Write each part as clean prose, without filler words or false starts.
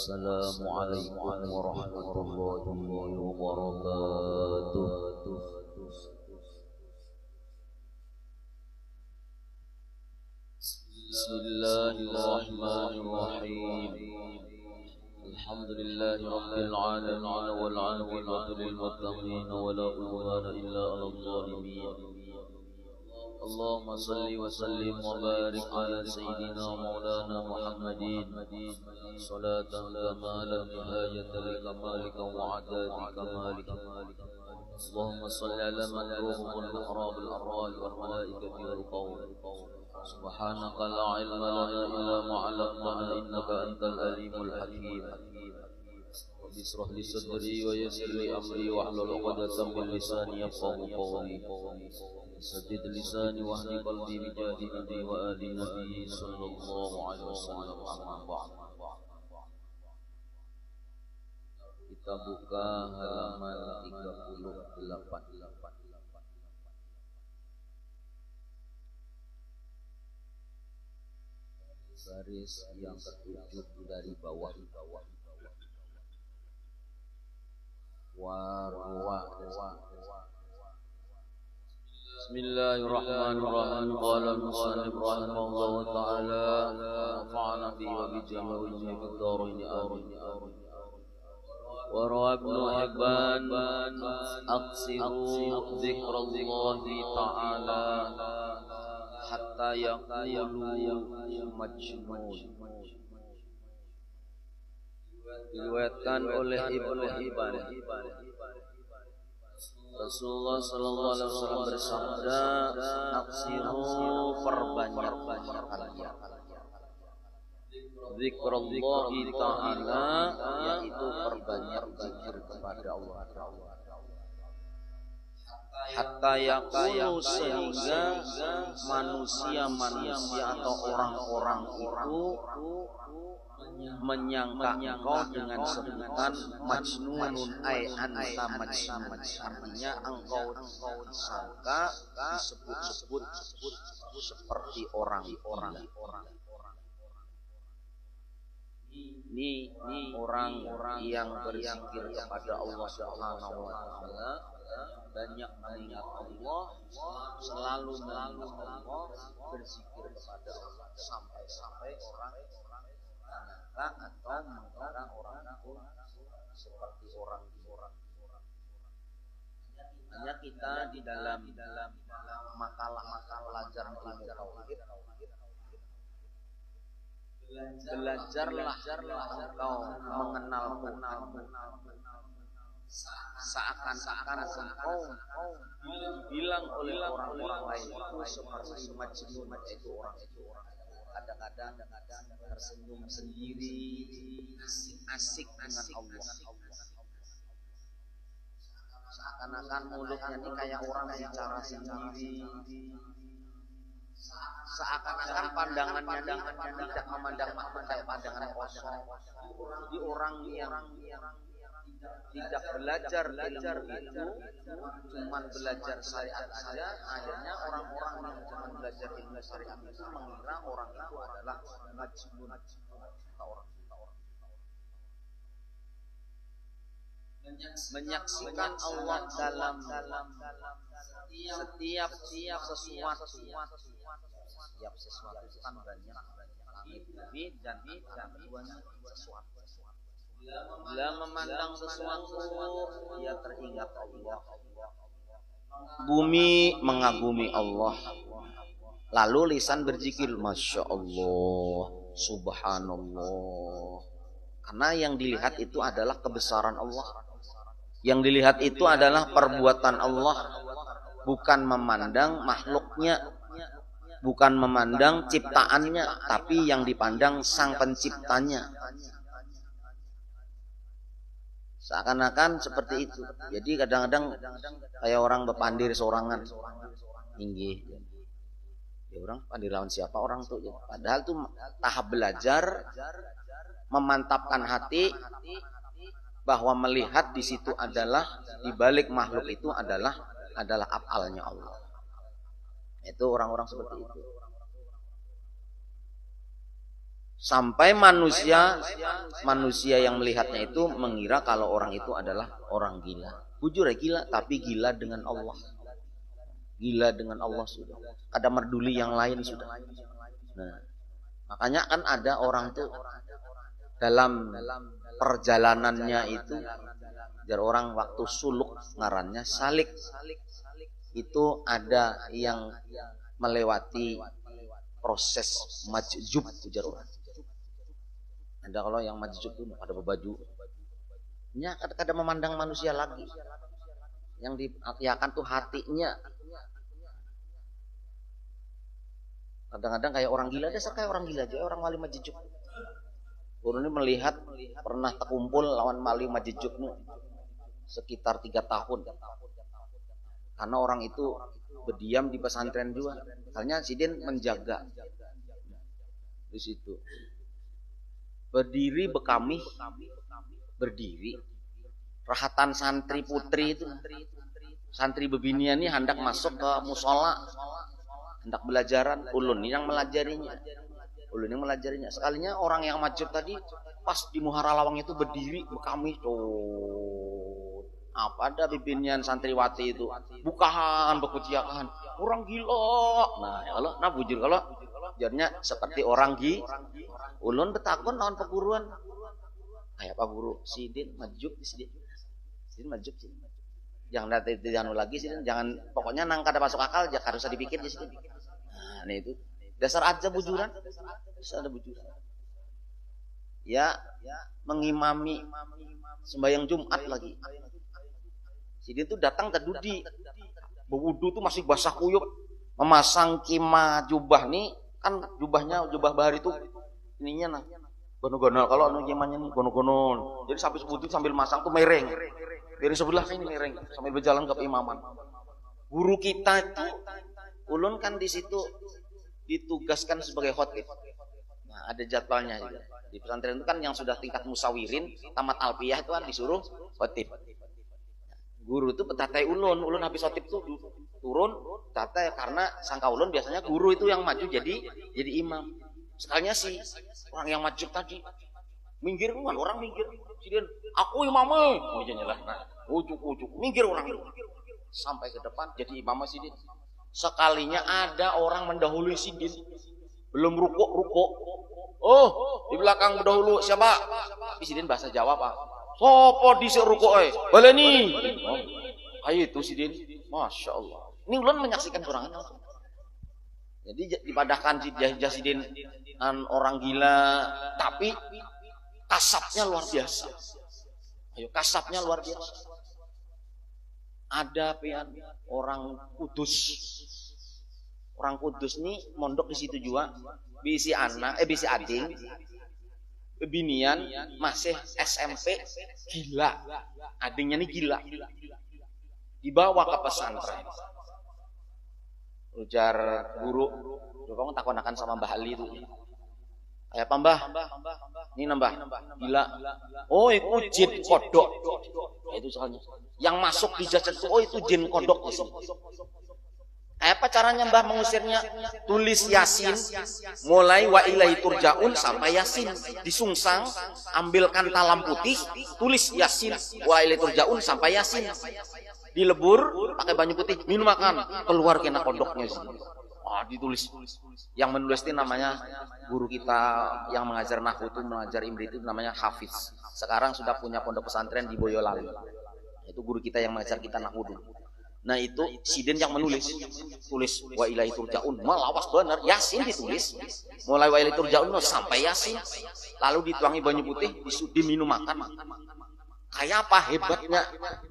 Assalamualaikum warahmatullahi wabarakatuh. Bismillahirrahmanirrahim. Alhamdulillahi rabbil alamin wal 'aqibatu lil muttaqin wa la udwana illa 'alal zalimin. Allahumma salli wa sallim wa barik ala sayyidina maulana Muhammadin salatan kama la nihayata li kamalika wa adadi kamalika. Allahumma salli ala man ruhul mihrab al arwah wal malaikati wal qawl. Subhanaka la ilma lana illa ma 'allamtana innaka antal alimul hakim. Bisrah li sadri wa yassir li amri wahlul 'uqdatam min lisani yafqahu qawli. Saddid lisani wahdi qalbi bijahi nabi wa ali nabi sallallahu alaihi wasallam. Amma ba'd. Kita buka halaman 38. Baris yang ketujuh dari bawah. Bismillahirrahmanirrahim. Qala al-musannif rahimahullahu ta'ala nafa'ana bihi wa bi jami'i ad-darain amin. Wa rawa Ibnu Hibban aqsiru dzikrallahi ta'ala hatta yaqulu majnun. Diriwayatkan oleh Ibnu Hibban, Rasulullah sallallahu alaihi wasallam bersabda, "Aksiru perbanyak kalian zikrallahi ta'ala, yaitu perbanyak zikir kepada Allah. Hatta yaqulu, sehingga manusia-manusia atau orang-orang itu menyangka engkau dengan sebutan majnunun, ay anta majnun, artinya engkau disangka disebut-sebut seperti orang-orang. Ini orang yang berzikir kepada Allah Subhanahu wa taala, banyak mengingat Allah, selalu mengingat Allah, berzikir kepada Allah, sampai orang atau mengira orang itu seperti orang. Hanya kita di dalam makalah belajar ilmu tauhid, belajarlah engkau mengenal seakan-akan engkau dibilang oleh orang-orang lain itu seperti majnun, yaitu orang. Kadang-kadang tersenyum sendiri, asik dengan Allah. Seakan-akan mulutnya ini kayak orang bicara sendiri. Seakan-akan pandangannya tidak memandang makhluk, kayak pandangan kosong. Jadi orang yang tidak belajar ilmu itu, cuma belajar syariat saja, akhirnya orang-orang yang cuma belajar ilmu syariat itu mengira orang itu adalah majnun, orang. Menyaksikan Allah dalam setiap sesuatu. Setiap sesuatu itu kan banyak, langit, bumi, dan keduanya sesuatu. Bila memandang sesuatu, dia teringat Allah. Bumi mengagumi Allah. Lalu lisan berzikir, Masya Allah, Subhanallah. Karena yang dilihat itu adalah kebesaran Allah. Yang dilihat itu adalah perbuatan Allah. Bukan memandang makhluknya, bukan memandang ciptaannya, tapi yang dipandang sang penciptanya. Seakan-akan seperti itu. Jadi kadang-kadang kayak orang bepandir sorangan tinggi. Ya orang pandir lawan siapa orang tuh ya. Padahal tuh tahap belajar memantapkan hati bahwa melihat di situ adalah, di balik makhluk itu adalah afalnya Allah. Itu orang-orang seperti itu. Sampai manusia yang melihatnya itu mengira kalau orang itu adalah orang gila. Bujur ya gila, tapi gila dengan Allah. Gila dengan Allah sudah. Ada merduli yang lain sudah. Nah, makanya kan ada orang tuh dalam perjalanannya itu, jar orang waktu suluk ngarannya salik, itu ada yang melewati proses majjub ujar orang. Ada kalau yang majjub itu ada baju, nya kadang memandang manusia lagi, yang diakan tuh hatinya. Kadang-kadang kayak orang gila, dasar kayak orang gila aja, orang wali majjub. Guru ini melihat pernah terkumpul lawan wali majjub sekitar 3 tahun. Karena orang itu berdiam di pesantren juga. Makanya Sidin menjaga di situ. Berdiri bekamih, berdiri. Rahatan santri putri itu, santri bebinian ini hendak masuk ke musola, hendak belajaran. Ulun yang melajarinya. Sekalinya orang yang majub tadi pas di Muhara Lawang itu berdiri bekamih tuh. Apa ada bibinian santriwati itu bukaan bekuciakan orang gila. Nah kalau bujur kalau jadinya seperti orang ulun betakon lawan perguruan kayak Pak Guru Sidin majub Sidin majub Sidin. Jangan lagi Sidin, jangan pokoknya nang kada masuk akal jangan harus dipikir Sidin. Nah ini itu dasar aja bujuran, dasar ada bujuran. Ya mengimami sembahyang Jumat lagi. Sidin tuh datang terdudi, berwudu tuh masih basah kuyup, memasang kima jubah nih kan jubah bahar itu ininya nah gonol-gonol, kalau anu kimanya nih gonol-gonol. Jadi sampai wudu sambil masang tuh mereng, dari sebelah sini mereng sambil berjalan ke imaman. Guru kita itu ulun kan di situ ditugaskan sebagai khotib. Nah, ada jadwalnya juga. Di pesantren itu kan yang sudah tingkat musawirin, tamat alfiyah itu kan disuruh khotib. Guru itu petatai ulun habis khotib tuh turun tatai karena sangka ulun biasanya guru itu yang maju jadi imam. Sekalinya si orang yang maju tadi minggir kan orang minggir. Sidin, aku imamnya. Oh iya nyelah. Nah, ujuk minggir orang itu. Sampai ke depan jadi imam Sidin. Sekalinya ada orang mendahului Sidin, belum rukuk. Oh, di belakang berdahulu siapa? Tapi Sidin bahasa Jawa Pak. Sopo dhisik rukuk baleni. Oh, ayo itu Sidin. Masya Allah. Ini ulun menyaksikan kurangan langsung. Jadi dipadahkan Sidin orang gila, tapi kasapnya luar biasa. Ayo kasapnya luar biasa. Ada pian orang Kudus. Orang Kudus nih mondok di situ juga. Bisi ading. Binian masih SMP gila. Adingnya nih gila. Dibawa ke pesantren. Ujar guru, kamu takonakan sama Mbah Ali itu. Kayak apa Mbah? Ini nambah gila. Oh itu jin kodok. Itu soalnya. Yang masuk di jajan itu, oh itu jin kodok di sini. Apa caranya Mbah mengusirnya? Tulis Yasin, mulai wa ilaihi turja'un sampai Yasin. Disungsang, ambilkan talam putih, tulis Yasin, wa ilaihi turja'un sampai Yasin. Dilebur, pakai banyu putih, minum makan, keluar kena kodoknya sini. Ditulis. Yang menulis itu namanya guru kita yang mengajar nahwu itu, mengajar imri itu namanya Hafiz. Sekarang sudah punya pondok pesantren di Boyolali. Itu guru kita yang mengajar kita nahwu dulu. Nah itu Sidin yang menulis, tulis wa ilaihi turja'un, malawas benar Yasin ditulis, mulai wa ilaihi turja'un sampai Yasin, lalu dituangi banyu putih, diminum makan. Kayak apa hebatnya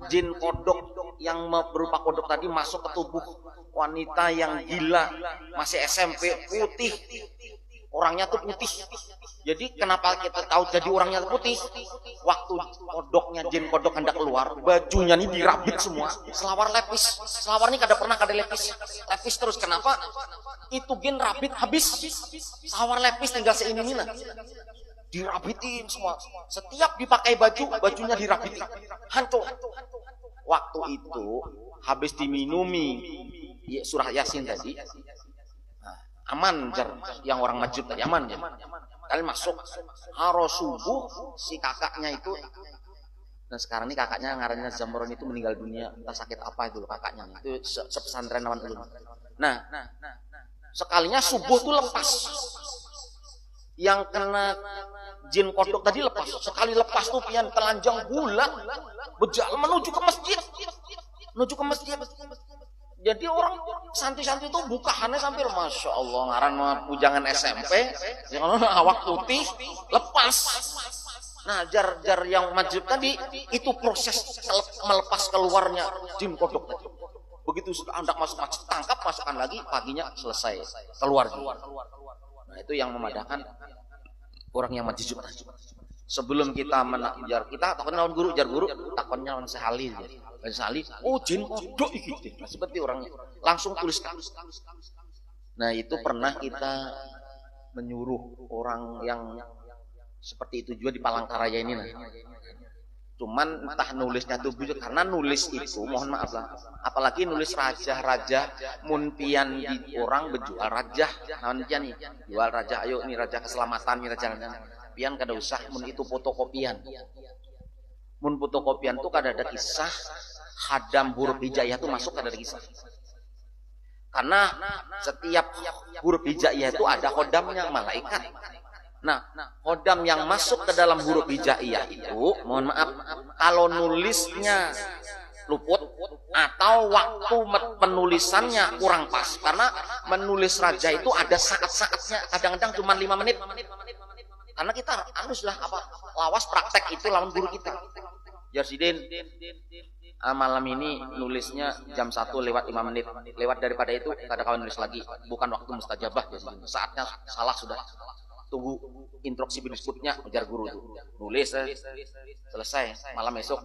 jin kodok yang berupa kodok tadi masuk ke tubuh wanita yang gila, masih SMP, putih, orangnya tuh putih. Jadi kenapa kita tahu jadi orangnya putih? Waktu kodoknya jin kodok hendak keluar, bajunya ini dirabit semua, selawar lepis. Selawar ini kada lepis terus. Kenapa? Itu jin rabit habis, selawar lepis tinggal seini lah. Dirabitin semua. Setiap dipakai bajunya dirabitin. Hancur. Waktu itu habis diminumi surah Yasin tadi. Aman jar yang orang majub tadi aman ya. Kalian masuk harus subuh si kakaknya itu. Nah sekarang ini kakaknya ngarannya Zamron itu meninggal dunia, entah sakit apa itu loh kakaknya. Itu sepesantren lawan ulun. Nah, sekalinya subuh tuh lepas. Yang kena jin kodok tadi lepas. Sekali lepas tuh pian telanjang gula berjalan menuju ke masjid. Jadi orang santri-santri itu bukaannya sampai Masya Allah ngaran pujangan SMP yang awak putih lepas. Nah jar yang majib tadi itu proses melepas keluarnya jin kodok tadi. Begitu sudah hendak masuk masjid tangkap masukkan lagi paginya selesai keluar juga. Nah itu yang memadahkan orang yang majib tadi. Sebelum kita menajar kita takon lawan guru, jar guru takonnya lawan sehali. Sehali, oh jin kodok iki. Nah, seperti orangnya langsung tuliskan. Nah itu pernah kita menyuruh orang yang seperti itu juga di Palangkaraya ini. Nah. Cuman entah nulisnya tuh karena nulis itu mohon maaf lah. Apalagi nulis raja munpian di orang berjual raja. Naon pian nih? Jual raja, ayo nih raja keselamatan nih raja. Pian kada usah mun itu fotokopian. Mun fotokopian tuh kada ada kisah hadam huruf hijaiyah tuh masuk kada ada kisah. Karena setiap huruf hijaiyah itu ada kodamnya malaikat. Nah, kodam yang masuk ke dalam huruf hijaiyah itu, mohon maaf, kalau nulisnya luput atau waktu penulisannya kurang pas. Karena menulis raja itu ada saat-saatnya, kadang-kadang cuma 5 menit. Karena kita haruslah lawas praktek itu lawan guru kita. Jarsidin, malam ini nulisnya jam 1 lewat 5 menit. Lewat daripada itu, kada kawan nulis lagi. Bukan waktu mustajabah. Saatnya salah sudah. Tunggu instruksi berikutnya ujar guru itu. Nulis selesai malam esok.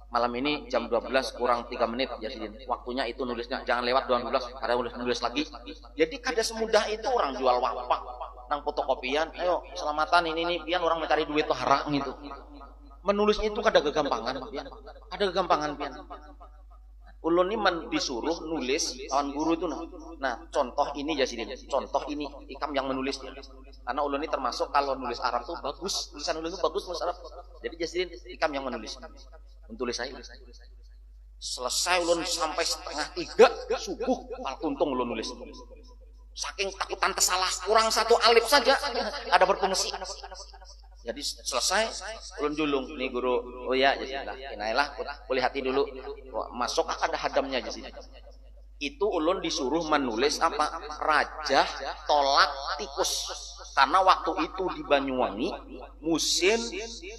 Malam ini jam 12 kurang 3 menit jadi waktunya itu nulisnya jangan lewat 12 kada nulis lagi. Jadi kada semudah itu orang jual wapak nang fotokopian. Ayo selamatan ini pian orang mencari duit tuh harak gitu. Menulisnya itu kada kegampangan pian. Ada kegampangan pian. Ulun ini disuruh nulis lawan guru itu nah contoh ini Jasidin, contoh ini Ikam yang menulisnya. Karena ulun ini termasuk kalau nulis Arab tuh bagus, tulisan ulun itu bagus nulis Arab. Jadi Jasidin Ikam yang menulis. Menulis saya. Selesai ulun sampai 2:30 subuh, untung ulun nulis. Saking takutan tersalah kurang 1 alif saja ada berfungsi. Jadi selesai ulun julung nih guru. Oh ya jadi lah boleh hati dulu masuk ada hadamnya di sini. Itu ulun disuruh menulis apa raja tolak tikus karena waktu itu di Banyuwangi musim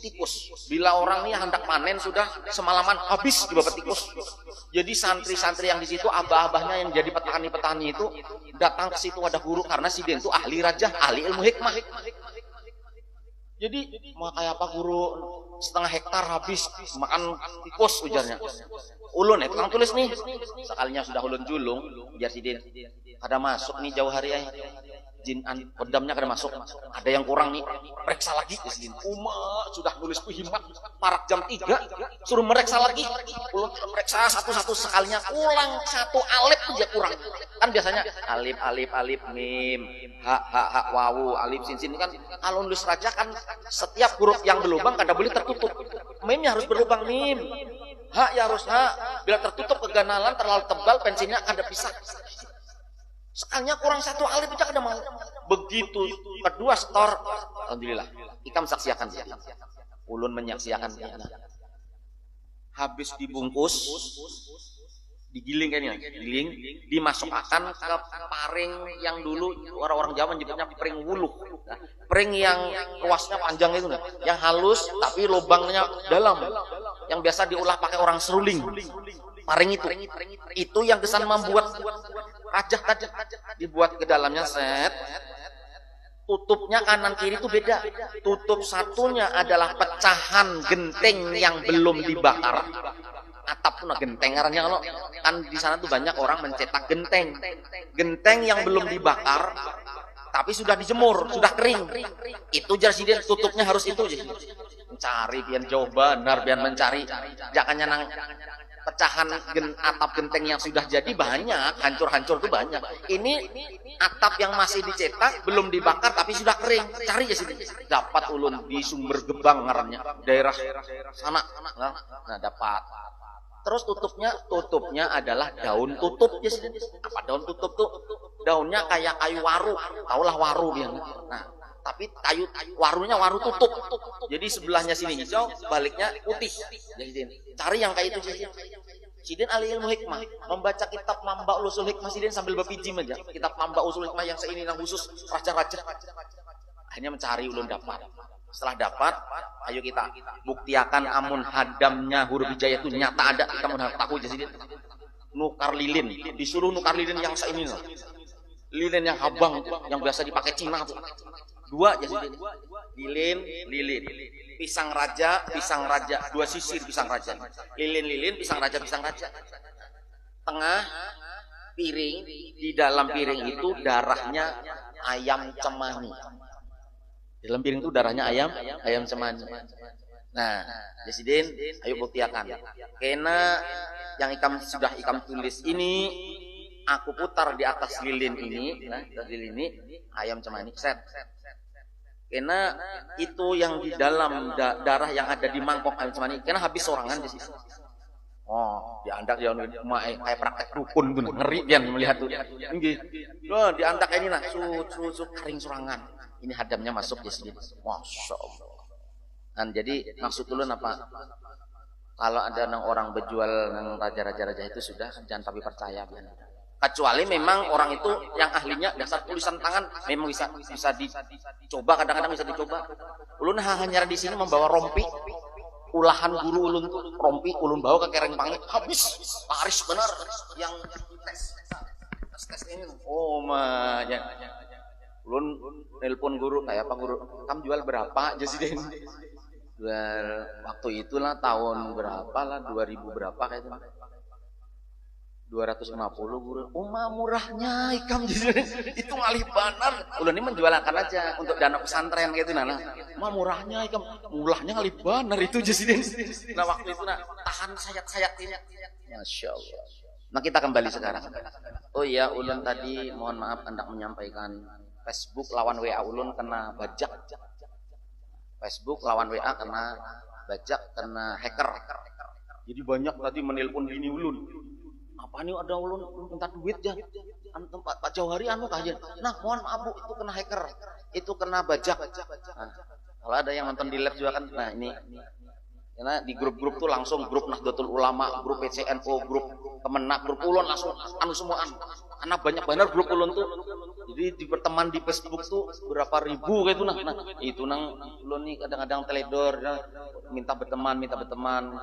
tikus. Bila orang ini hendak panen sudah semalaman habis dibabet tikus. Jadi santri-santri yang di situ abah-abahnya yang jadi petani-petani itu datang ke situ ada guru karena si Den itu ahli raja, ahli ilmu hikmah. Jadi mau kayak apa guru 1/2 hektar habis makan tikus ujarnya. Ulun tukang tulis nih. Sekalinya sudah ulun julung, biar si Den ada masuk nih jauh hari ay. Jin kodamnya kada masuk. Ada yang kurang nih, periksa lagi. Sudah nulis himat parak jam 3, suruh meriksa lagi. Ulun meriksa satu-satu sekalinya ulang 1 alif aja kurang. Kan biasanya alif mim, ha wawu, alif sin kan kalau nulis raja kan setiap huruf yang berlubang kada boleh tertutup. Mimnya harus berlubang mim. Ha ya harus ha. Bila tertutup keganalan terlalu tebal pensilnya kada bisa. Sekalinya kurang 1 alif aja kada mau. Begitu kedua setor, alhamdulillah. Ikam saksiakan dia. Ulun menyaksiakan dia. Habis dibungkus, digiling kan ya, digiling, dimasukkan ke paring yang dulu orang-orang Jawa menyebutnya paring wuluh. Nah, paring yang ruasnya panjang itu, yang halus tapi lubangnya dalam, yang biasa diolah pakai orang seruling. Paring itu yang kesan membuat rajah tadi dibuat ke dalamnya set. Tutupnya kanan kiri itu beda. Tutup satunya adalah pecahan genteng yang belum dibakar. Atap tuh genteng ngarannya kalau kan di sana tuh banyak orang mencetak genteng. Genteng yang belum dibakar tapi sudah dijemur, sudah kering. Itu Jasidin tutupnya harus itu. Mencari biar jauh benar biar mencari. Jangan nang pecahan atap genteng yang sudah jadi banyak, hancur-hancur tuh banyak. Ini atap yang masih dicetak, belum dibakar tapi sudah kering. Cari ya sini. Dapat ulun di Sumber Gebang ngarannya, daerah sana. Nah, dapat. Terus tutupnya adalah daun tutup ya sini. Apa daun tutup tuh? Daunnya kayak kayu waru. Taulah waru dia. Nah, tapi kayu warunya waru tutup. Jadi sebelahnya sini hijau, baliknya putih. Jadi cari yang kayak itu sih. Sidin ahli ilmu hikmah membaca kitab Mamba Usul Hikmah Sidin sambil berpijim aja. Kitab Mamba Usul Hikmah yang seini yang khusus raja-raja. Hanya mencari ulun dapat. Setelah dapat, ayo kita buktiakan amun hadamnya huruf hijayah itu nyata ada. Kita mau tahu aja Sidin. Nukar lilin, disuruh nukar lilin yang seini loh. Lilin yang habang yang biasa dipakai Cina tuh. 2 aja Sidin. Lilin. Pisang raja, 2 sisir pisang raja. Lilin, pisang raja. Tengah piring, di dalam piring itu darahnya ayam cemani. Di dalam piring itu darahnya ayam cemani. Nah, Jasidin, ayo buktiakan. Kena yang sudah ikam tulis ini, aku putar di atas lilin ini, ayam cemani, set. Karena itu yang di dalam darah yang ada di mangkok ayam cemani, karena habis sorangan di situ. Oh, diandak dia kayak praktek dukun tuh, ngeri dia melihat tuh. Nggih. Loh, diandak ini nah, kering sorangan. Ini hadamnya masuk di sini. Masya Allah. Dan jadi maksud ulun apa? Kalau ada orang berjual nang raja-raja itu sudah jangan tapi percaya. Kecuali memang orang itu yang ahlinya dasar tulisan tangan memang bisa dicoba, kadang-kadang bisa dicoba. Ulun hanya di sini membawa rompi, ulahan guru ulun tuh rompi ulun bawa ke Kereng Pangi, habis laris benar yang tes ini. Oh mah ya. Ulun nelpon guru, kayak apa guru? Kamu jual berapa? Jasiden. Jual waktu itulah tahun berapa lah 2000 berapa kayak itu. 250 guru. Murahnya ikam itu ngalih banar. Ulun ini menjualkan aja untuk dana pesantren gitu nana. Murahnya ikam, mulahnya ngalih banar itu Jasiden. Nah waktu itu tahan sayat-sayat ini. Masya Allah. Nah kita kembali sekarang. Oh iya ulun tadi mohon maaf hendak menyampaikan Facebook lawan WA ulun kena bajak. Facebook lawan WA kena bajak, kena hacker. Jadi banyak tadi menelpon bini ulun. Apa nih ada ulun minta duit ya? Tempat Pak Jauhari anu kajian. Nah, mohon maaf Bu, itu kena hacker. Itu kena bajak. Nah, kalau ada yang nonton di live juga kan. Nah, ini karena di grup-grup tuh langsung grup Nahdlatul Ulama, grup PCNO, grup Kemenak, grup ulun langsung anu semua anak banyak benar grup ulun tuh. Jadi di berteman di Facebook tuh berapa ribu kayak itu nah itu nang ulun nih kadang-kadang teledor minta berteman,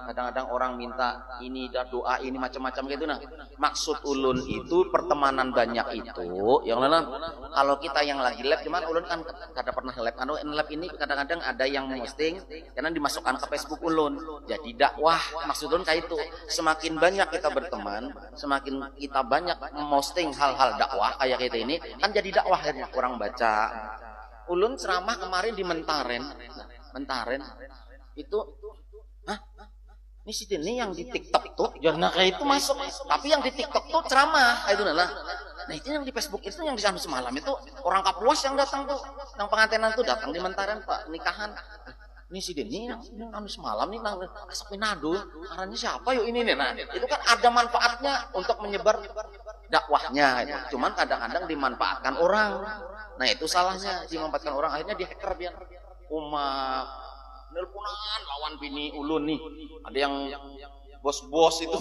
kadang-kadang orang minta ini doa ini macam-macam gitu nah. Maksud ulun itu pertemanan banyak itu yang mana kalau kita yang lagi live cuman ulun kan kada pernah live live ini kadang-kadang ada yang posting karena dimasukkan ke Facebook ulun. Jadi dakwah maksud ulun kayak itu. Semakin banyak kita berteman, semakin kita banyak memposting hal-hal dakwah kayak kita ini kan jadi dakwah akhirnya orang baca. Ulun ceramah kemarin di Mentaren itu ini si ini yang di TikTok tuh jangan kayak itu masuk, tapi yang di TikTok tuh ceramah itu nah itu yang di Facebook itu yang di sana semalam itu orang Kapuas yang datang tuh yang pengantinan tuh datang di Mentaren Pak nikahan. Ini si Deni yang semalam nih nang asap Minado, caranya siapa yuk ini nih? Nah itu kan ada manfaatnya untuk menyebar dakwahnya, gitu. Cuman kadang-kadang dimanfaatkan orang. Nah itu salahnya dimanfaatkan orang, akhirnya di hacker biar umat nelponan lawan bini ulun nih. Ada yang bos-bos itu,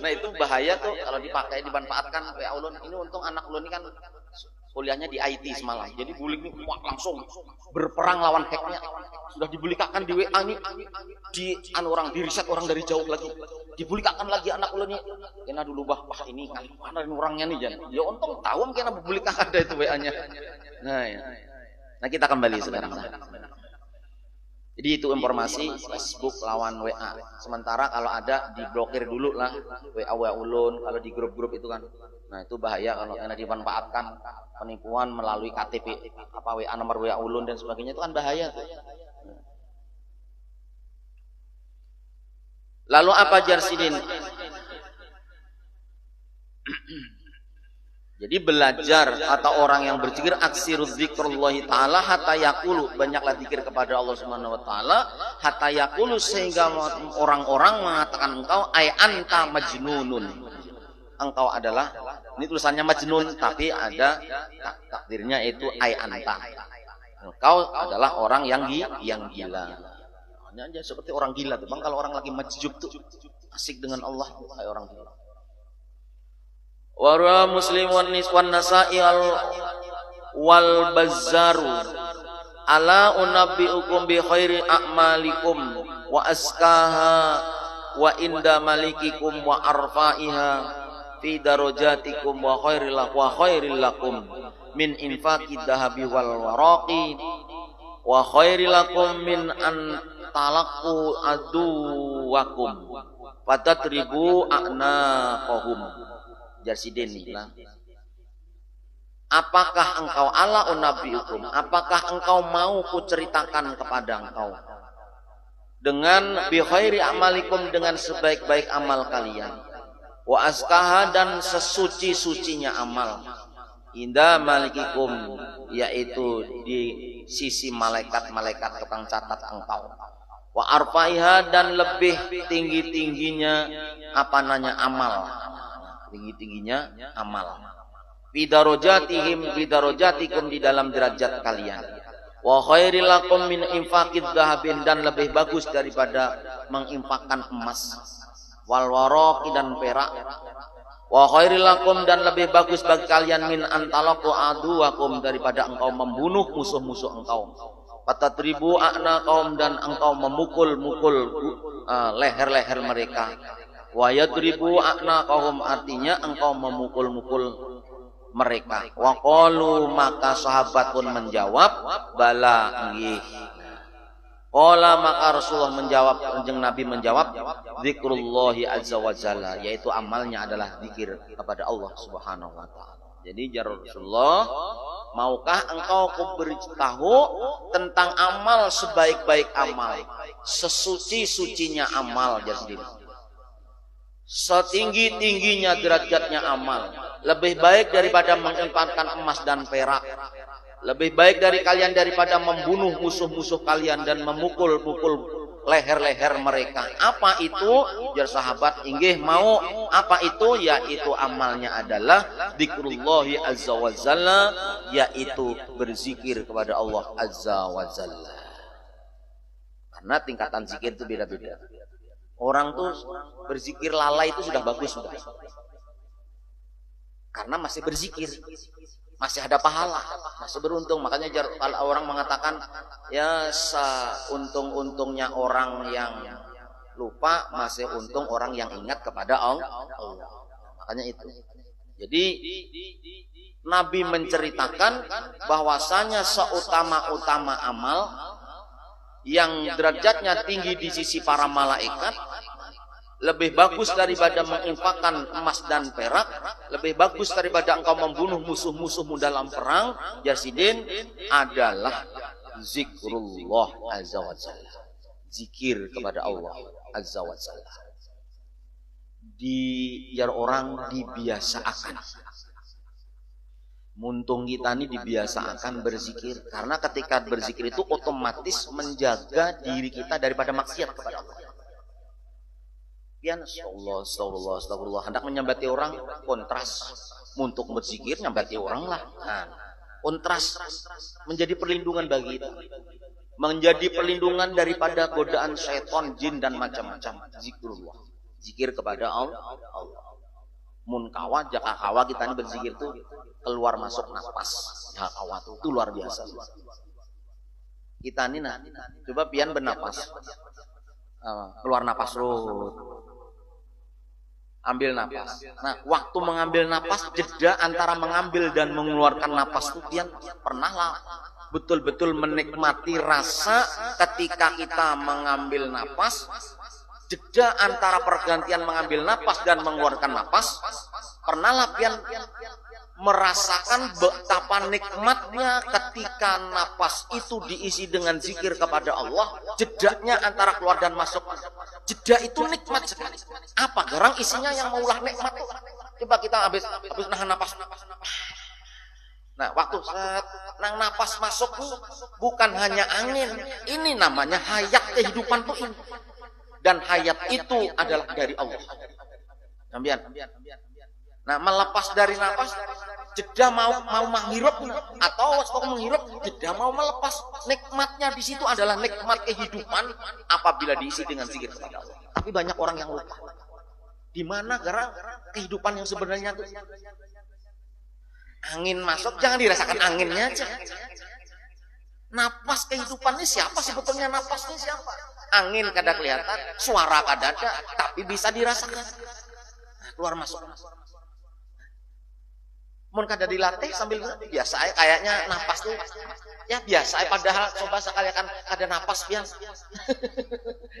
nah itu bahaya tuh kalau dipakai dimanfaatkan WA ulun. Ini untung anak ulun ini kan kuliahnya di IT semalam, jadi bulik nih langsung berperang lawan hacknya. Sudah dibulikakan di WA nih, di orang di riset orang dari jauh lagi, dibulikakan lagi anak ulun nih. Kena dulu wah ini mana orangnya nih jangan. Ya untung tahu kena dibulikakan ada itu WA-nya. Nah kita kembali sekarang. Jadi itu informasi Facebook lawan WA. Sementara kalau ada diblokir dulu lah WA ulun kalau di grup-grup itu kan. Nah itu bahaya kalau kena dimanfaatkan penipuan melalui KTP apa WA nomor WA ulun dan sebagainya itu kan bahaya tuh. Lalu apa Jarsidin? Jadi belajar atau orang yang berzikir aksiru dzikrullahi ta'ala hatta yaqulu, banyaklah zikir kepada Allah Subhanahu wa taala hatta yaqulu, sehingga orang-orang mengatakan engkau ay anta majnunun. Engkau adalah, ini tulisannya majnun tapi ada takdirnya itu ay anta. Engkau adalah orang yang gila. Hanya aja seperti orang gila tuh. Bang, kalau orang lagi majjub tuh asik dengan Allah kayak orang gila. Wa Muslim wan Nasa'i wal Bazzaru ala unabbiukum bi khairi a'malikum wa askaha wa inda malikikum wa arfa'iha fi darajatikum wa khairil lakum min infaqid dahabi wal waraqi wa khairil lakum min an talaqu aduwakum fatatribu a'naqahum. Jarsidin lah. Apakah engkau ala unabiukum? Apakah engkau mau kuceritakan kepada engkau dengan bi khairi amalikum, dengan sebaik-baik amal kalian, wa askaha, dan sesuci-sucinya amal, inda malikikum, yaitu di sisi malaikat-malaikat tukang catat engkau, wa arfaiha, dan lebih tinggi-tingginya amal, tinggi-tingginya amal, bidarojatikum, di dalam derajat kalian, wa khairil lakum min infaqid dhahabin, dan lebih bagus daripada menginfakkan emas, wal waraqi, dan perak, wa khairil lakum, dan lebih bagus bagi kalian min antalaqu aduwakum, daripada engkau membunuh musuh-musuh engkau, fatatribu a'naqahum, dan engkau memukul-mukul leher-leher mereka, wa yadribu a'naqahum, artinya engkau memukul-mukul mereka. Wa qalu, maka sahabat pun menjawab, bala, nggih. Qala, maka Rasulullah menjawab, kanjeng Nabi menjawab, zikrullahi azza wa jalla, yaitu amalnya adalah zikir kepada Allah Subhanahu wa taala. Jadi ya Rasulullah, maukah engkau kuberitahu tentang amal sebaik-baik amal, sesuci-sucinya amal, jadi setinggi-tingginya derajatnya amal, lebih baik daripada menginfakkan emas dan perak, lebih baik dari kalian daripada membunuh musuh-musuh kalian dan memukul-mukul leher-leher mereka. Apa itu? Jar sahabat, inggih mau. Apa itu? Yaitu amalnya adalah dzikrullahi azza wa jalla, yaitu berzikir kepada Allah azza wa jalla. Karena tingkatan zikir itu beda-beda. Orang tuh berzikir lalai itu sudah bagus, sudah. Karena masih berzikir, masih ada pahala, masih beruntung. Makanya kalau orang mengatakan ya seuntung-untungnya orang yang lupa, masih untung orang yang ingat kepada Allah. Makanya itu. Jadi Nabi menceritakan bahwasanya seutama-utama amal yang derajatnya tinggi di sisi para malaikat, lebih bagus daripada menginfakkan emas dan perak, lebih bagus daripada engkau membunuh musuh-musuhmu dalam perang, Yasidin, adalah zikrullah azza wa jalla, zikir kepada Allah azza wa jalla. Biar orang dibiasakan. Muntung kita ini dibiasakan berzikir, karena ketika berzikir itu otomatis menjaga diri kita daripada maksiat kepada Allah. Ya astagfirullah, hendak menyambati orang kontras, muntuk berzikir nyambati orang lah. Nah, kontras menjadi perlindungan bagi kita, menjadi perlindungan daripada godaan syaitan, jin, dan macam-macam. Zikrullah, zikir kepada Allah. Mun kawa jaka kawa kita ini berzikir tuh keluar masuk nafas, jaka kawa tuh luar biasa. Kita ini nah, coba pian bernapas, keluar napas ruh, ambil napas. Nah, waktu mengambil napas, jeda antara mengambil dan mengeluarkan napas tuh pian pernah lah betul-betul menikmati rasa ketika kita mengambil napas. Jeda antara pergantian mengambil napas dan mengeluarkan napas, pernahlah pian merasakan betapa nikmatnya ketika napas itu diisi dengan zikir kepada Allah. Jedanya antara keluar dan masuk, jeda itu nikmat sekali. Apa garang isinya yang maulah nikmat tuh? Coba kita habis nahan napas. Nah, waktu saat nang napas masuk nih, bukan hanya angin, ini namanya hayat kehidupan tuh ini. Dan hayat itu adalah dari Allah. Sampeyan. Nah, melepas dari napas, jeda mau menghirup atau waktu menghirup, jeda mau melepas. Nikmatnya di situ adalah nikmat kehidupan apabila diisi dengan zikir kepada Allah. Tapi banyak orang yang lupa. Di mana gara kehidupan yang sebenarnya itu angin masuk, jangan dirasakan anginnya aja. Napas kehidupannya siapa sebetulnya? Napasnya siapa? Angin kada kelihatan, suara kada ada, tapi bisa dirasakan. Keluar masuk. Mun kada dilatih sambil biasa kayaknya napas tuh ya biasa padahal coba sekali kan ada napas pian.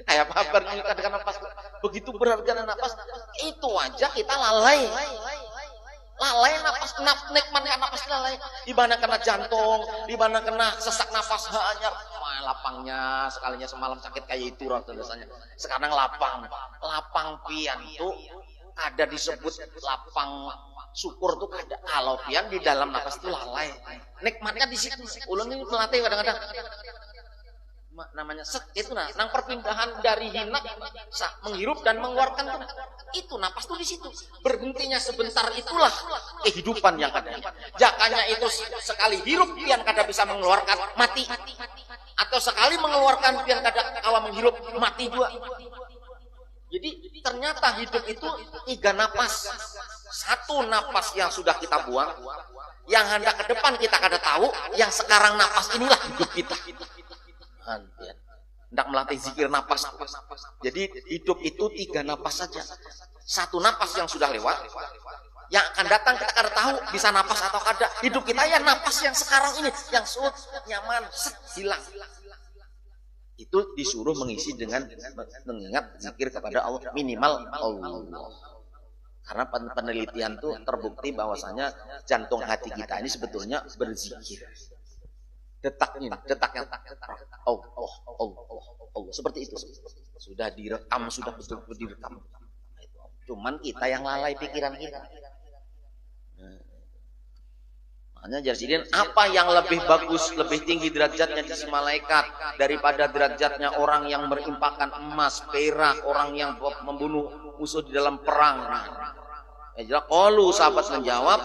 Kayak apa kada napas. Begitu berharga napas, itu aja kita lalai. Lalai napas, nikmatnya napas lalai. Di mana kena jantung, di mana kena sesak napas hanya lapangnya sekalinya semalam sakit kayak itu rasanya. Sekarang lapang pian tuh ada disebut lapang syukur tuh ada. Kalau pian di dalam napas itu lalai. Nikmatnya di situ. Ulun ini melatih kadang-kadang. Namanya itu nang perpindahan dari hina menghirup dan mengeluarkan tuh, itu napas tuh di situ. Berhentinya sebentar itulah kehidupan yang ada. Jakanya itu sekali hirup pian kada bisa mengeluarkan mati, atau sekali mengeluarkan pian kada kawa menghirup mati juga. Jadi ternyata hidup itu 3 napas. 1 napas yang sudah kita buang, yang hendak ke depan kita kada tahu, yang sekarang napas inilah hidup kita. Hendak melatih zikir napas. Jadi hidup itu 3 napas saja. 1 napas yang sudah lewat, yang akan datang kita kada tahu bisa napas atau kada. Hidup kita ya napas yang sekarang ini, yang sulit, nyaman, hilang. Itu disuruh mengisi dengan mengingat zikir kepada Allah, minimal Allah. Karena penelitian tuh terbukti bahwasanya jantung hati kita ini sebetulnya berzikir. Detaknya Allah seperti itu. Sudah direkam, sudah betul-betul direkam. Cuman kita yang lalai pikiran kita. Makanya jadi apa yang lebih bagus, lebih tinggi derajatnya di sisi malaikat daripada derajatnya orang yang berimpakan emas, perak, orang yang membunuh musuh di dalam perang. Qalu sahabat menjawab,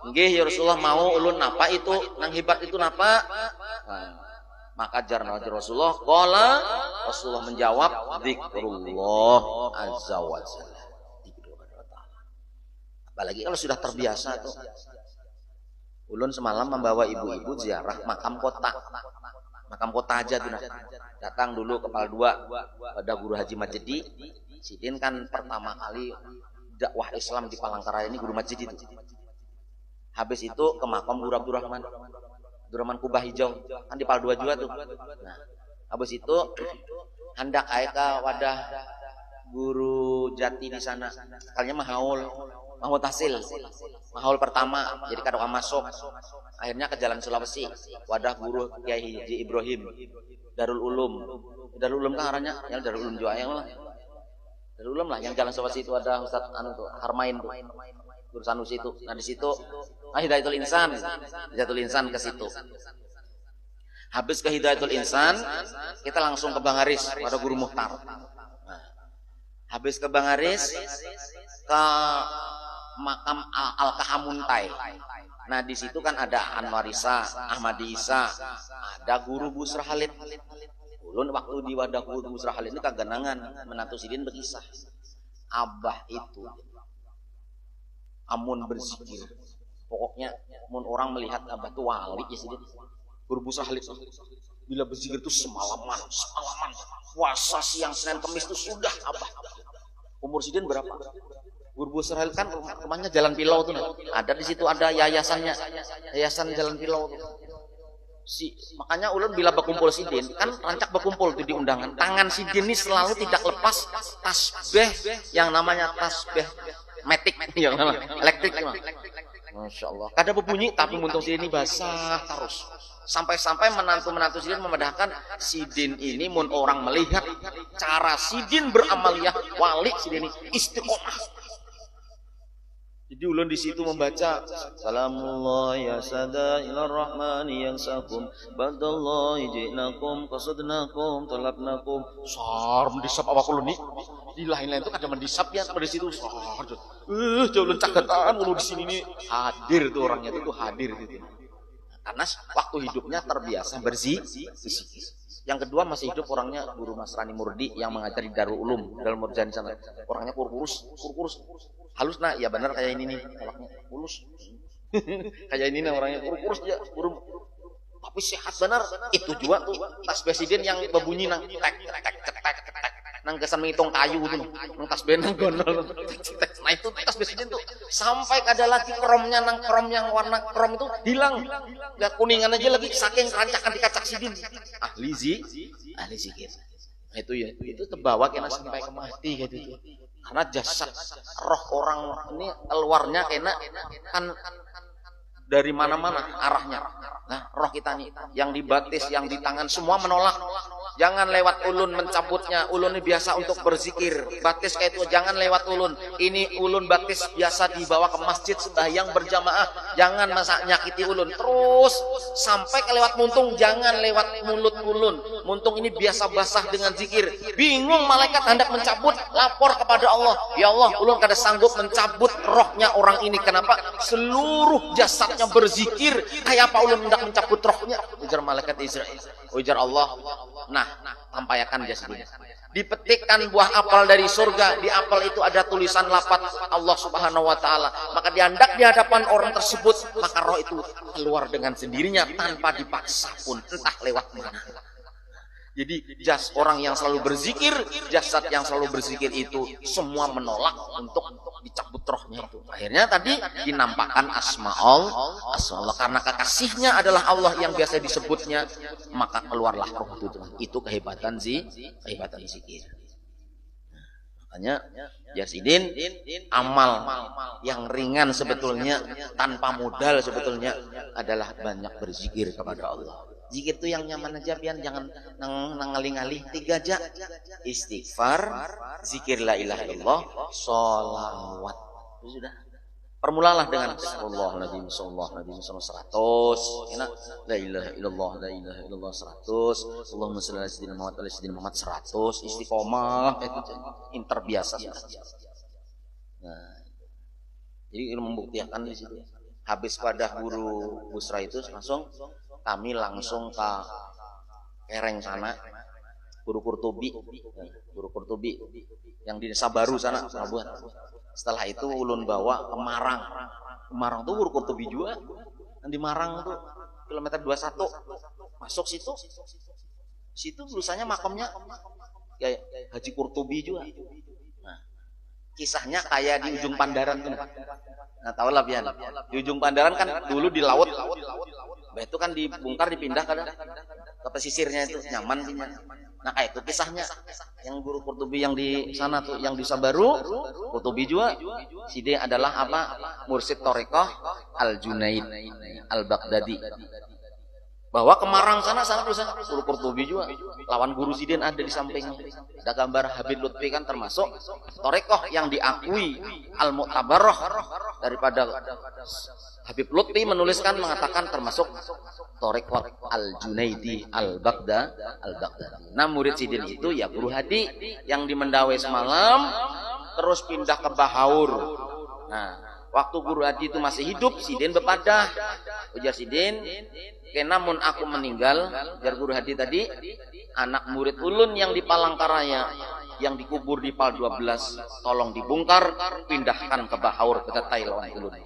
nggih ya Rasulullah, mau ulun napa itu nang hebat itu napa? Maka jarna Rasulullah Rasulullah menjawab, zikrullah azza wa jalla. Apalagi kalau sudah terbiasa tuh. Ulun semalam membawa ibu-ibu ziarah makam kota. Makam kota aja tuh. Datang dulu kepala 2 pada Guru Haji Majdi. Sidin kan pertama kali dakwah Islam di Palangkaraya ini Guru Majdi itu. Habis itu ke makam Guru Abdurrahman Kubah Hijau kan di Pal 2 juga tuh. Nah, habis itu hendak aeka wadah Guru Jati di sana. Sekalinya Mahaul Tasil. Mahaul pertama, jadi kada masuk. Akhirnya ke Jalan Sulawesi, wadah Guru Kiai Haji Ibrahim, Darul Ulum kan arahnya, yang Darul Ulum juga yang lah. Darul Ulum lah, yang Jalan Sulawesi itu ada Ustaz tuh, Harmain tuh, Guru Sanusi itu. Nah di situ, Hidayatul Insan ke situ. Habis ke Hidayatul Insan, kita langsung ke Bangaris pada Guru Muhtar. Nah, habis ke Bangaris, ke makam Al-Kahamuntai. Nah di situ kan ada Anwar Isa, Ahmadi Isa, ada Guru Busra Halid. Ulun waktu di wadah Guru Busra Halid ini kaganangan menantu Sidin berkisah. Abah itu amun berzikir, pokoknya mun orang melihat abah itu wali ya Sidin. Guru Busra Halid bila berzikir itu semalaman, puasa siang Senin Kamis itu sudah abah. Umur Sidin berapa? Guru Busra Halid kan rumahnya Jalan Pilau tuh. Ada di situ ada yayasannya. Yayasan Jalan Pilau tuh. Makanya ulun bila berkumpul Sidin kan rancak berkumpul tuh di undangan. Tangan Sidin ini selalu tidak lepas tasbih yang namanya tasbih metik yang elektrik. Masya Allah. Kada berbunyi tapi muntung Sidin ini basah terus. Sampai-sampai menantu Sidin memedahkan Sidin ini mun orang melihat cara Sidin beramaliyah wali Sidin ini istiqomah. Jadi ulun di situ membaca salamullah ya sada ila rahmani yang sakum badallahi jinakum qasadnakum talabnakum sar mendisap awak ulun ni di lain-lain itu kada mendisap ya pada situ sar jauh ulun cagatan ulun di sini nih hadir tuh orangnya itu hadir gitu. Karena waktu hidupnya terbiasa berzikir. Yang kedua masih hidup orangnya guru Mas Rani Murdi yang mengajar di Darul Ulum Darul Murjani sana. Orangnya kurus. Halus nah, ya benar kayak ini nih, awaknya kurus. Kayak ini nih orangnya kurus ya, tapi sehat benar. Itu juga tuh tas presiden yang berbunyi nang tek nang kesan menghitung kayu tuh, nang tas benang gondol. Nah itu tas presiden tuh sampai ada lagi kromnya nang krom yang warna krom itu hilang. Lihat kuningan aja lagi saking rancakan di kacak sidin. Ahli zikir. Nah, itu terbawa kena sampai ke mati gitu. Karena jasad roh orang ini keluarnya kena kan dari mana-mana arahnya. Nah, roh kita nih yang dibatis, yang di tangan semua menolak. Jangan lewat ulun mencabutnya. Ulun ini biasa untuk berzikir. Batis kayak itu jangan lewat ulun. Ini ulun batis biasa dibawa ke masjid sembahyang berjamaah. Jangan masa nyakiti ulun. Terus sampai ke lewat muntung, jangan lewat mulut ulun. Muntung ini biasa basah dengan zikir. Bingung malaikat hendak mencabut, lapor kepada Allah. Ya Allah, ulun kada sanggup mencabut rohnya orang ini. Kenapa? Seluruh jasadnya berzikir. Kayak apa ulun hendak mencabut rohnya? Ujar malaikat Israel. Ujar Allah. Nah, tampayakan jasad. Dipetikkan buah apel dari surga. Di apel itu ada tulisan lafaz Allah Subhanahu wa taala. Maka diandak di hadapan orang tersebut, maka roh itu keluar dengan sendirinya tanpa dipaksa pun, entah lewat mana. Jadi orang yang selalu berzikir, jasad yang selalu berzikir itu semua menolak untuk dicabut rohnya itu. Akhirnya tadi dinampakkan asma Allah karena kekasihnya adalah Allah yang biasa disebutnya, maka keluarlah roh itu. Itu kehebatan zikir. Makanya Jasidin amal yang ringan sebetulnya tanpa modal sebetulnya adalah banyak berzikir kepada Allah. Zikir itu yang nyaman aja pian, jangan ngalih-ngalih. 3 aja. Istighfar, zikir la ilaha illallah, sholawat. Itu sudah. Permulalah dengan Astagfirullahaladzim, Astagfirullahaladzim 100. Enak. La ilaha illallah, la ilaha illallah 100. Allahumma shalli ala sayyidina Muhammad, ala sayyidina Muhammad 100. Istiqomah itu terbiasa. Nah, jadi membuktikan di situ. Habis pada guru Busra itu langsung kami langsung ke Kereng sana, Guru Kurtubi yang di Desa Baru sana, Pelabuhan. Setelah itu ulun bawa ke Marang. Marang tuh Guru Kurtubi juga. Dan di Marang tuh kilometer 21 masuk situ tulisannya makamnya ya Haji Kurtubi juga. Nah, kisahnya kayak di ujung Pandaran tuh. Nah, tahu lah pian. Di ujung Pandaran kan dulu di laut. Bah itu kan dibongkar dipindah ke pesisirnya itu nyaman sih. Nah kayak itu kisahnya yang Guru Kurtubi yang di sana tuh yang di Sabaru Kurtubi juga si dia adalah apa mursyid Thariqah Al-Junaid Al-Baghdadi. Bahwa ke Marang sana tulisan Guru Kurtubi juga lawan Guru Sidin ada di sampingnya. Ada gambar Habib Lutfi kan termasuk Thariqah yang diakui Al-Mu'tabarah daripada Habib Lutfi menuliskan mengatakan termasuk Thariqah Al-Junaidi Al-Baghdadi. Nah murid Sidin itu ya Guru Hadi yang di Mendawai semalam terus pindah ke Bahaur. Nah waktu Guru Hadi itu masih hidup Sidin bepadah. Ujar Sidin, namun aku meninggal, jar Guru Hadi tadi, anak murid ulun yang di Palangkaraya, yang dikubur di Pal 12, tolong dibongkar, pindahkan ke Bahaur, ke Thailand ulun.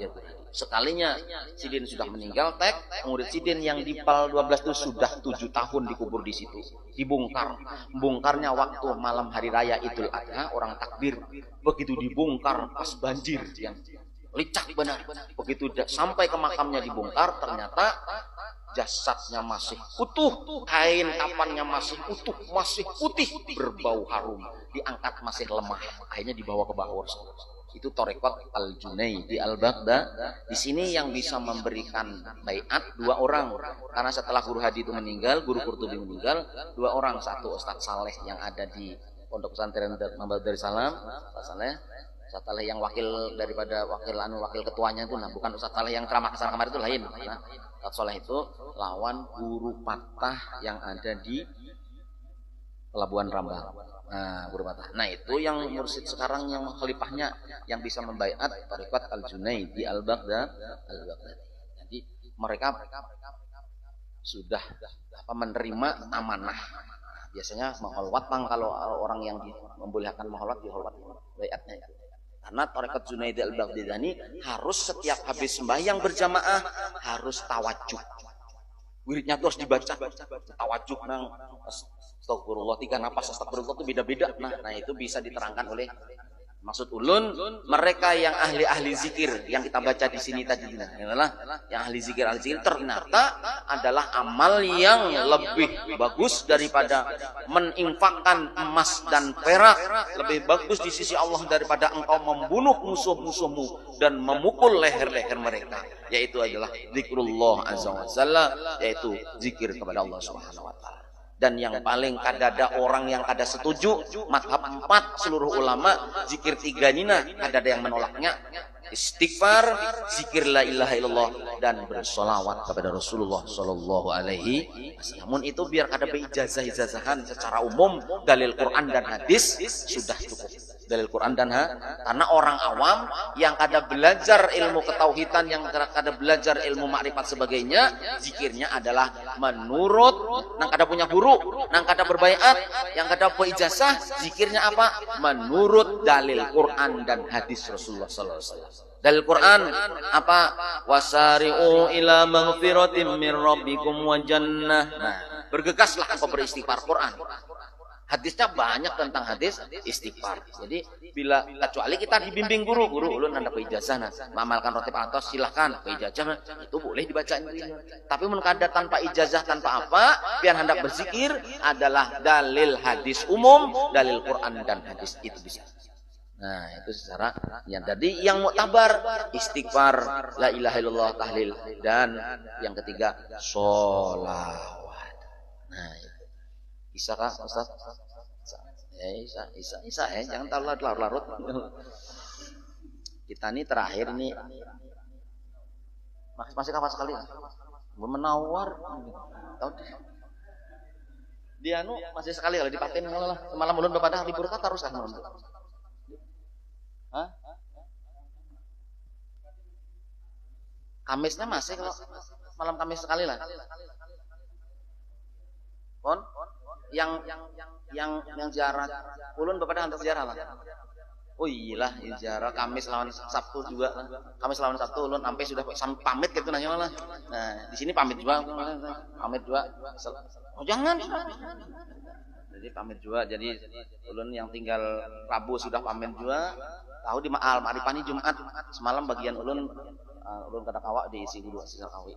Sekalinya Sidin sudah meninggal, murid Sidin yang di Pal 12 itu sudah 7 tahun dikubur di situ. Dibongkar. Bongkarnya waktu malam hari raya Idul Adha, orang takbir. Begitu dibongkar pas banjir yang licak benar. Begitu sampai ke makamnya dibongkar, ternyata jasadnya masih utuh, kain kafannya masih utuh, masih putih, berbau harum, diangkat masih lemah, akhirnya dibawa ke Bahaur. Itu Thariqah Al-Junaidi Al-Baghdadi. Di sini yang bisa memberikan baiat 2 orang, karena setelah Guru Hadi itu meninggal, Guru Kurtubi meninggal, 2 orang, satu Ustadz Saleh yang ada di Pondok Pesantren Mambal Darussalam, Ustadz Saleh. Ustaz Saleh yang wakil daripada wakil ketuanya itu, nah bukan Ustaz Saleh yang ceramah kesana kemarin itu lain. Nah, Ustaz Saleh itu lawan guru patah yang ada di Pelabuhan Rambang. Nah, guru patah. Nah, itu yang mursyid sekarang yang khalifahnya yang bisa membaiat Thariqat Al-Junaidi Al-Baghdadi. Jadi mereka sudah menerima amanah. Biasanya mengholwat kalau orang yang membolehkan mengholwat diholwat baiatnya. Karena Thariqat Junaidi Al-Baghdadi harus setiap habis sembahyang berjamaah harus tawajuk. Wiridnya itu harus dibaca tawajuk nang astagfirullah 3 napas astagfirullah itu beda-beda. Nah itu bisa diterangkan oleh maksud ulun mereka yang ahli-ahli zikir yang kita baca di sini tadi adalah yang ahli zikir ternyata adalah amal yang lebih bagus daripada meninfakkan emas dan perak, lebih bagus di sisi Allah daripada engkau membunuh musuh-musuhmu dan memukul leher-leher mereka, yaitu adalah zikrullah azza wa jalla, yaitu zikir kepada Allah Subhanahu wa taala. Dan yang paling kadada orang yang kada setuju madhab 4 seluruh ulama zikir 3 nina kadada yang menolaknya, istighfar, zikir la ilaha illallah, dan bersolawat kepada Rasulullah sallallahu alaihi wasallam. Itu biar kada beijazah-ijazahan secara umum dalil Quran dan hadis sudah cukup. Dalil Quran dan karena orang awam yang kada belajar ilmu ketauhidan, yang kada belajar ilmu makrifat sebagainya, zikirnya adalah menurut nang kada punya guru, nang kada berbaiat, yang kada beijazah, zikirnya apa? Menurut dalil Quran dan hadis Rasulullah sallallahu alaihi wasallam. Dalil Quran apa? Wasari'u ila maghfiratin min rabbikum wa jannah. Nah, bergegaslah engkau beristighfar. Quran. Hadisnya banyak tentang hadis istighfar. Jadi bila kecuali kita dibimbing guru ulun anda ijazah nah, mengamalkan rotib atas silahkan ijazah itu boleh dibacain. Tapi mun kada tanpa ijazah tanpa apa, biar hendak berzikir adalah dalil hadis umum, dalil Quran dan hadis itu bisa. Nah, itu secara yang tadi yang muktabar istighfar, la ilaha illallah, tahlil, dan yang ketiga sholawat. Nah, itu. Bisa kah Ustaz? Isa jangan terlalu larut. Kita ini terakhir ini masih kapan sekali menawar. Dia masih sekali kalau dipaten lah. Semalam ulun bepada libur ka terus kan. Hah? Kamisnya masih kalau malam Kamis sekali lah. Pon yang ziarah ulun bepada hantar ziarah lah. Oh iyalah ziarah Kamis lawan Sabtu juga lah. Kamis lawan Sabtu ulun sampai sudah pamit gitu nanya lah. Nah, di sini pamit juga. Oh jangan. Jadi pamit juga. Jadi ulun yang tinggal Rabu sudah pamit juga. Tahu di Al-Ma'rifani Jumat semalam bagian ulun kada kawak diisi guru sisa kawi.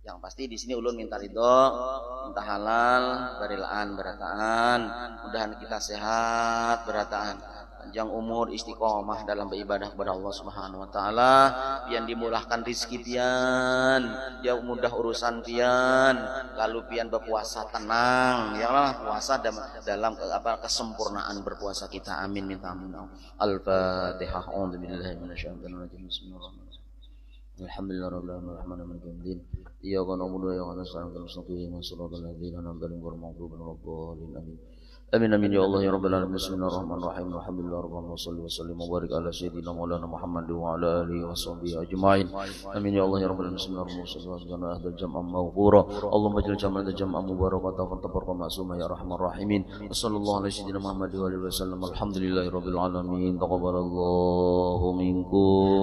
Yang pasti di sini ulun minta ridho, minta halal, barilaan berataan, mudahan kita sehat berataan, panjang umur, istiqomah dalam beribadah kepada Allah Subhanahu wa taala, pian dimulahkan rezeki pian, dia mudah urusan pian, lalu pian berpuasa tenang, ya Allah, puasa dalam kesempurnaan berpuasa kita. Amin minta amin. Al-Fatihah. A'udzubillahi minasyaitonir rajim. Bismillahirrahmanirrahim. Alhamdulillahirabbil alamin. Iyyaka na'budu wa iyyaka nasta'in. Ihdinas siratal ladzina an'amta 'alaihim ghairil maghdubi 'alaihim waladdallin. Amin amin ya Allah ya rabbal alamin. Bismillahirrahmanirrahim. Alhamdulillahirabbil alamin. Wassalli wa barik ala sayyidina maulana Muhammad wa ala alihi washabbihi ajmain. Amin ya Allah ya rabbal alamin. Bismillahirrahmanirrahim. Hadal jam'an maghfura. Allahumma ij'al jam'ana jam'an mubarakatan wa tabarraka ma'suma ya arhamar rahimin. Wassallallahu ala sayyidina Muhammad wa alihi wasallam. Alhamdulillahirabbil alamin. Taqabbalallahu minkum.